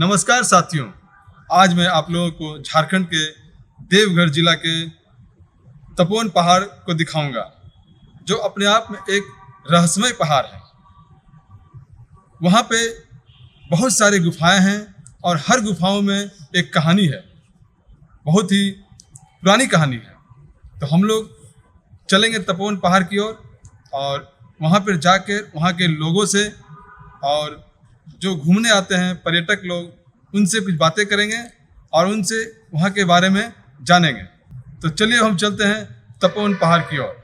नमस्कार साथियों, आज मैं आप लोगों को झारखंड के देवघर जिला के तपोवन पहाड़ को दिखाऊंगा, जो अपने आप में एक रहस्यमय पहाड़ है। वहाँ पे बहुत सारी गुफाएं हैं और हर गुफाओं में एक कहानी है, बहुत ही पुरानी कहानी है। तो हम लोग चलेंगे तपोवन पहाड़ की ओर और वहाँ पर जाकर वहाँ के लोगों से और जो घूमने आते हैं पर्यटक लोग, उनसे कुछ बातें करेंगे और उनसे वहाँ के बारे में जानेंगे। तो चलिए हम चलते हैं तपोवन पहाड़ की ओर।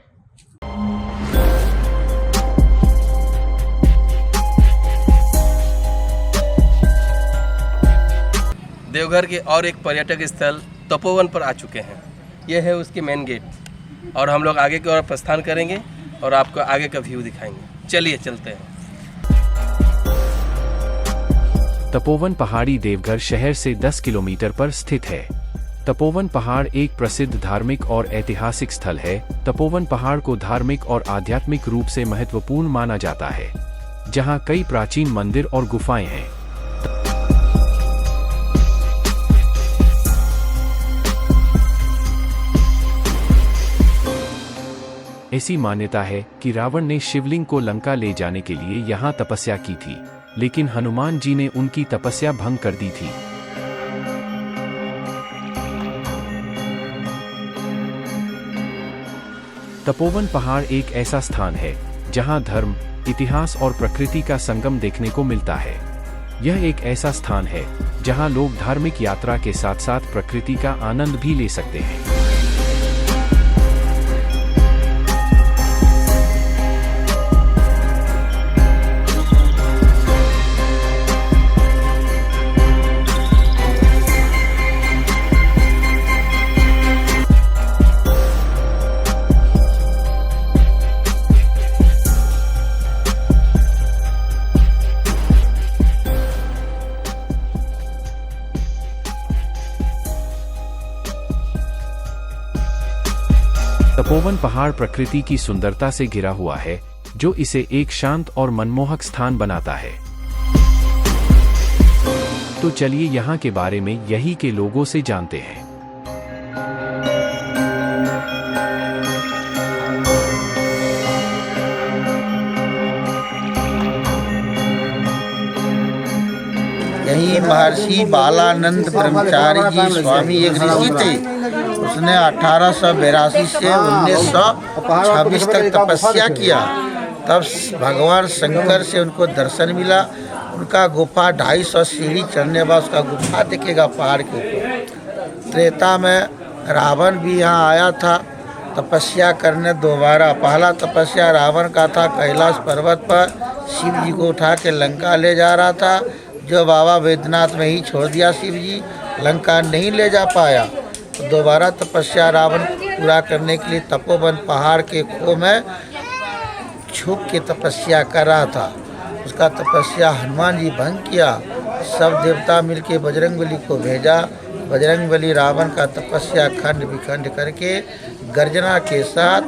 देवघर के और एक पर्यटक स्थल तपोवन पर आ चुके हैं। यह है उसकी मेन गेट और हम लोग आगे की ओर प्रस्थान करेंगे और आपको आगे का व्यू दिखाएंगे। चलिए चलते हैं। तपोवन पहाड़ी देवघर शहर से 10 किलोमीटर पर स्थित है। तपोवन पहाड़ एक प्रसिद्ध धार्मिक और ऐतिहासिक स्थल है। तपोवन पहाड़ को धार्मिक और आध्यात्मिक रूप से महत्वपूर्ण माना जाता है, जहां कई प्राचीन मंदिर और गुफाएं हैं। ऐसी मान्यता है कि रावण ने शिवलिंग को लंका ले जाने के लिए यहां तपस्या की थी, लेकिन हनुमान जी ने उनकी तपस्या भंग कर दी थी। तपोवन पहाड़ एक ऐसा स्थान है जहां धर्म, इतिहास और प्रकृति का संगम देखने को मिलता है। यह एक ऐसा स्थान है जहां लोग धार्मिक यात्रा के साथ साथ प्रकृति का आनंद भी ले सकते हैं। तपोवन पहाड़ प्रकृति की सुंदरता से घिरा हुआ है, जो इसे एक शांत और मनमोहक स्थान बनाता है। तो चलिए यहाँ के बारे में यहीं के लोगों से जानते हैं। यही महर्षि बालानंद ब्रह्मचारी जी स्वामी एक ऋषि थे। उसने 1882 से 1926 तक तपस्या किया। तब भगवान शंकर से उनको दर्शन मिला। उनका गुफा 250 सीढ़ी चढ़ने बाद उसका गुफा दिखेगा पहाड़ के ऊपर। त्रेता में रावण भी यहाँ आया था तपस्या करने दोबारा। पहला तपस्या रावण का था, कैलाश पर्वत पर शिव जी को उठा के लंका ले जा रहा था, जो बाबा वैद्यनाथ में ही छोड़ दिया। शिव जी लंका नहीं ले जा पाया, तो दोबारा तपस्या रावण पूरा करने के लिए तपोवन पहाड़ के खो में छुप के तपस्या कर रहा था। उसका तपस्या हनुमान जी भंग किया। सब देवता मिलके बजरंगबली को भेजा। बजरंगबली रावण का तपस्या खंड विखंड करके गर्जना के साथ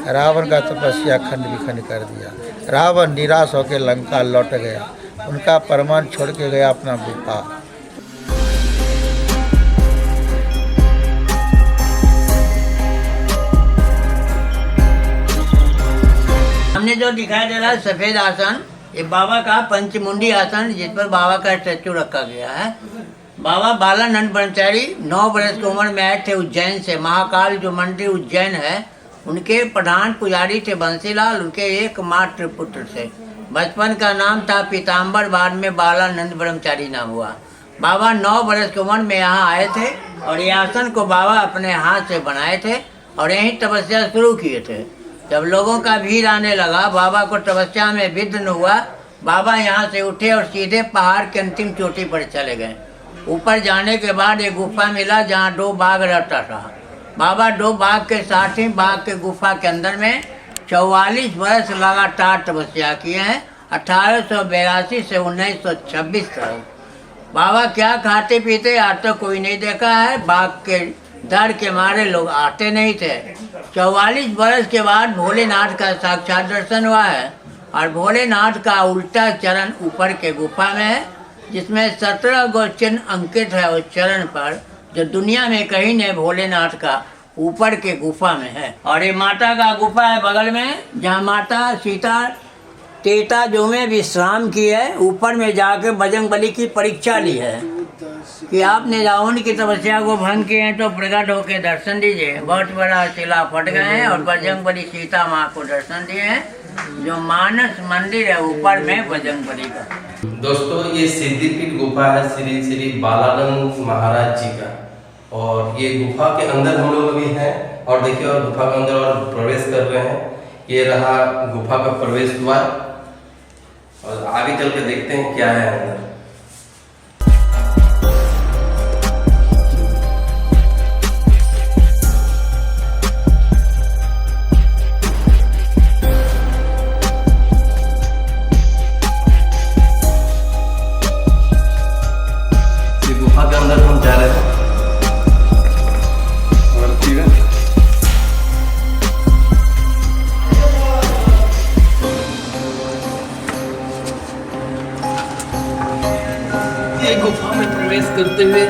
रावण का तपस्या खंड विखंड कर दिया। रावण निराश होकर लंका लौट गया। उनका परमान छोड़ के गया अपना गुफा। हमने जो दिखाई दे रहा है सफेद आसन, ये बाबा का पंचमुंडी आसन, जिस पर बाबा का स्टैचू रखा गया है। बाबा बालानंद ब्रह्मचारी 9 वर्ष की उम्र में आए थे उज्जैन से। महाकाल जो मंदिर उज्जैन है, उनके प्रधान पुजारी थे बंसीलाल, उनके एकमात्र पुत्र थे। बचपन का नाम था पीताम्बर, बाद में बालानंद ब्रह्मचारी नाम हुआ। बाबा 9 वर्ष की उम्र में यहाँ आए थे और ये आसन को बाबा अपने हाथ से बनाए थे और यहीं तपस्या शुरू किए थे। जब लोगों का भीड़ आने लगा, बाबा को तपस्या में विघ्न हुआ। बाबा यहाँ से उठे और सीधे पहाड़ की अंतिम चोटी पर चले गए। ऊपर जाने के बाद एक गुफा मिला जहाँ 2 बाघ रहता था। बाबा 2 बाघ के साथ ही बाघ के गुफा के अंदर में 44 वर्ष लगातार तपस्या किए हैं, 1882 से 1926 तक। बाबा क्या खाते पीते आज तक कोई नहीं देखा है। बाघ के डर के मारे लोग आते नहीं थे। 44 वर्ष के बाद भोलेनाथ का साक्षात दर्शन हुआ है और भोलेनाथ का उल्टा चरण ऊपर के गुफा में है जिसमें 17 गो चिन्ह अंकित है उस चरण पर, जो दुनिया में कहीं नहीं भोलेनाथ का ऊपर के गुफा में है। और ये माता का गुफा है बगल में, जहाँ माता सीता त्रेता जो में विश्राम की है। ऊपर में जाके बजरंगबली की परीक्षा ली है कि आपने रावण की तपस्या को भंग किए हैं तो प्रकट होकर दर्शन दीजिए। बहुत बड़ा शिला फट गए हैं और बजरंगबली सीता माँ को दर्शन दिए हैं, जो मानस मंदिर है ऊपर में बजरंगबली का। दोस्तों, ये सिद्धिपीठ गुफा है श्री श्री बालानंद महाराज जी का, और ये गुफा के अंदर हम लोग अभी हैं। और देखिए, और गुफा के अंदर और प्रवेश कर रहे हैं। ये रहा गुफा का प्रवेश द्वार, और आगे चल के देखते हैं क्या है अंदर। ये गुफा के अंदर हम जा रहे हैं। ये गुफा में प्रवेश करते हुए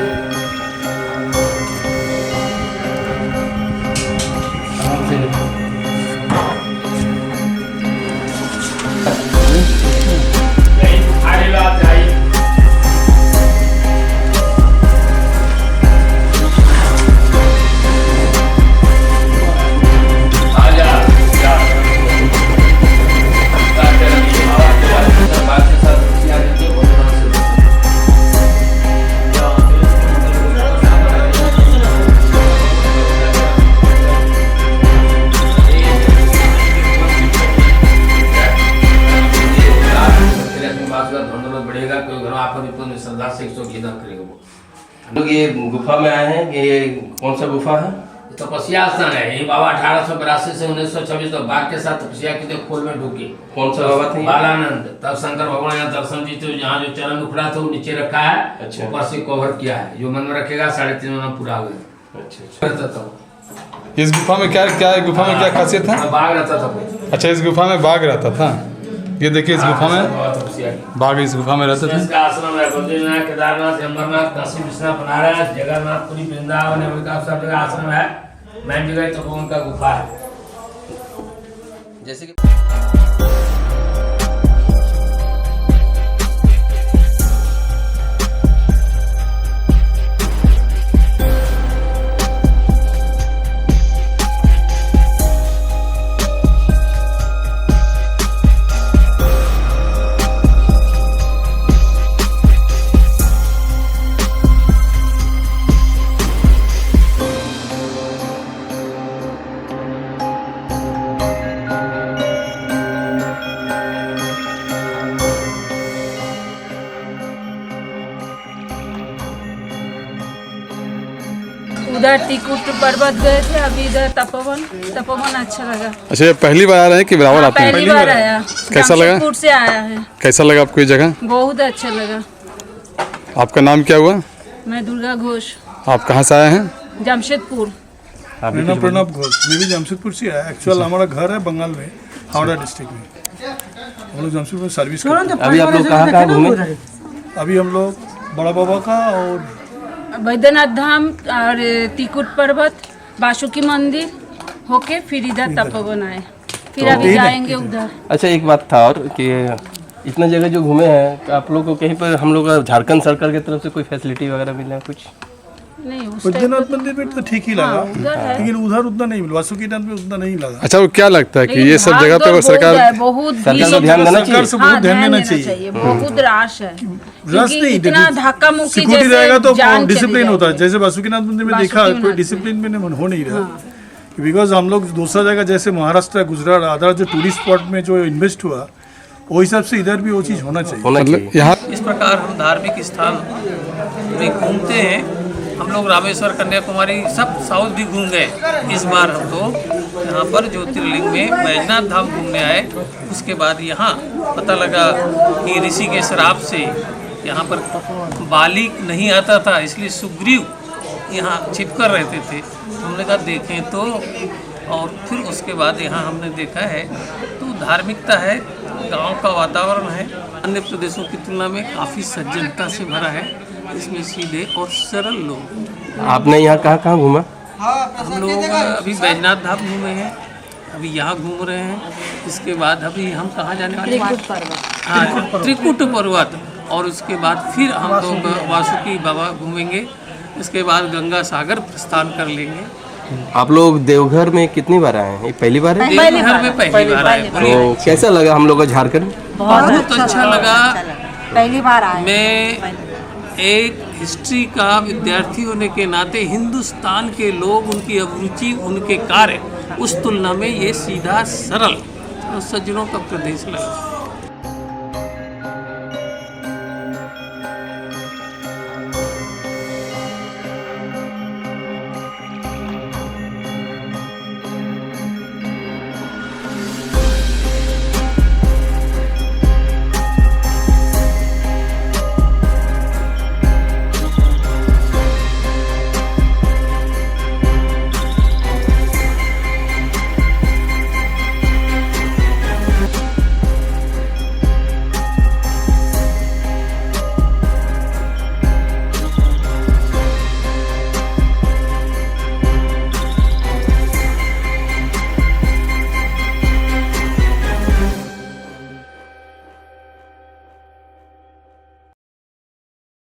हम लोग ये गुफा में आए हैं। ये कौन सा गुफा है? तपस्या स्थान है। ये बाबा 1882 से 1926 तक बाघ के साथ तपस्या की थे, खोल में ढुके। कौन सा बाबा थे? बालानंद। तब शंकर भगवान यहाँ दर्शन दी थी। यहाँ जो चरण उखड़ा था वो नीचे रखा है, अच्छा। ऊपर से कवर किया है। जो मन में रखेगा 3.5 महीना पूरा हो गया। अच्छा। इस गुफा में क्या क्या गुफा में क्या खासियत था? बाघ रहता था। अच्छा, इस गुफा में बाघ रहता था। ये देखिए, इस गुफा में बाघ इस गुफा में रहते थे। इसका आश्रम है बद्रीनाथ, केदारनाथ, अमरनाथ, काशी विश्वनाथ, बनारस, जगन्नाथ, पुरी, वृंदावन, अमेरिका, सब जगह आश्रम है। मेन जगह तपोवन का गुफा है। जैसे कि उधर तिकुट पर्वत गए थे, अभी इधर तपोवन अच्छा लगा। अच्छा, ये पहली बार आ रहे हैं कि बराबर आते हैं? पहली बार आया। कैसा लगा? जमशेदपुर से आया है। कैसा लगा आपको ये जगह? बहुत अच्छा लगा। आपका नाम क्या हुआ? मैं दुर्गा घोष, आप कहाँ से आए हैं? जमशेदपुर। मेरा नाम प्रणब घोष, मैं भी जमशेदपुर से आया। एक्चुअल हमारा घर है बंगाल में, हावड़ा डिस्ट्रिक्ट में। हम लोग जमशेदपुर में सर्विस करते हैं। अभी आप लोग कहाँ घूमे? अभी हम लोग बड़ा बाबा का और बैद्यनाथ धाम और तिकुट पर्वत, बासुकी मंदिर होके फिर इधर तपोवन आए। फिर अभी जाएंगे उधर। अच्छा, एक बात था और कि इतना जगह जो घूमे हैं, आप लोग को कहीं पर हम लोग झारखंड सरकार की तरफ से कोई फैसिलिटी वगैरह मिला कुछ? नहीं, उस बैद्यनाथ मंदिर में तो ठीक ही लगा, उधर है। लेकिन उधर उतना नहीं मिला। वासुकीनाथ में उतना नहीं लगा। अच्छा, वो क्या लगता है कि ये सब जगह पे सरकार बहुत सरकार को ध्यान देना चाहिए। सरकार से बहुत ध्यान देना चाहिए। बहुत रश है, रस क्योंकि नहीं, इतना धक्का मुक्की सिक्योरिटी जैसे रहेगा तो जान चली डिसिप्लिन होता है। जाएगी। जैसे वासुकीनाथ मंदिर में देखा, कोई वासुकीनाथ डिसिप्लिन में हो नहीं रहा। बिकॉज हम लोग दूसरा जगह जैसे महाराष्ट्र, गुजरात, अदर जो टूरिस्ट स्पॉट में जो इन्वेस्ट हुआ, वो हिसाब से इधर भी वो चीज़ होना चाहिए। मतलब यहाँ इस प्रकार हम धार्मिक स्थान में घूमते हैं। हम लोग रामेश्वर, कन्याकुमारी, सब साउथ भी घूम गए। इस बार हम लोग यहाँ पर ज्योतिर्लिंग में बैजनाथ धाम घूमने आए। उसके बाद यहाँ पता लगा कि ऋषि के श्राप से यहाँ पर बाली नहीं आता था, इसलिए सुग्रीव यहाँ छिपकर रहते थे। हमने कहा देखें तो, और फिर उसके बाद यहाँ हमने देखा है तो धार्मिकता है गांव का वातावरण है, अन्य प्रदेशों की तुलना में काफ़ी सज्जनता से भरा है। इसमें सीधे और सरल लोग। आपने यहाँ कहाँ कहाँ घूमा? हम लोग अभी बैजनाथ धाम घूमे हैं, अभी यहाँ घूम रहे हैं। इसके बाद अभी हम कहाँ जाने वाले हैं? हाँ, त्रिकुट पर्वत। और उसके बाद फिर हम लोग वासुकी बाबा घूमेंगे। इसके बाद गंगा सागर प्रस्थान कर लेंगे। आप लोग देवघर में कितनी बार आए हैं? ये पहली बार है? देवघर में पहली बार आए। तो कैसा लगा हम लोग का झारखंड? बहुत अच्छा लगा। पहली बार आए। मैं एक हिस्ट्री का विद्यार्थी होने के नाते हिंदुस्तान के लोग, उनकी अभिरुचि, उनके कार्य, उस तुलना में ये सीधा सरल और सज्जनों का प्रदेश लगा।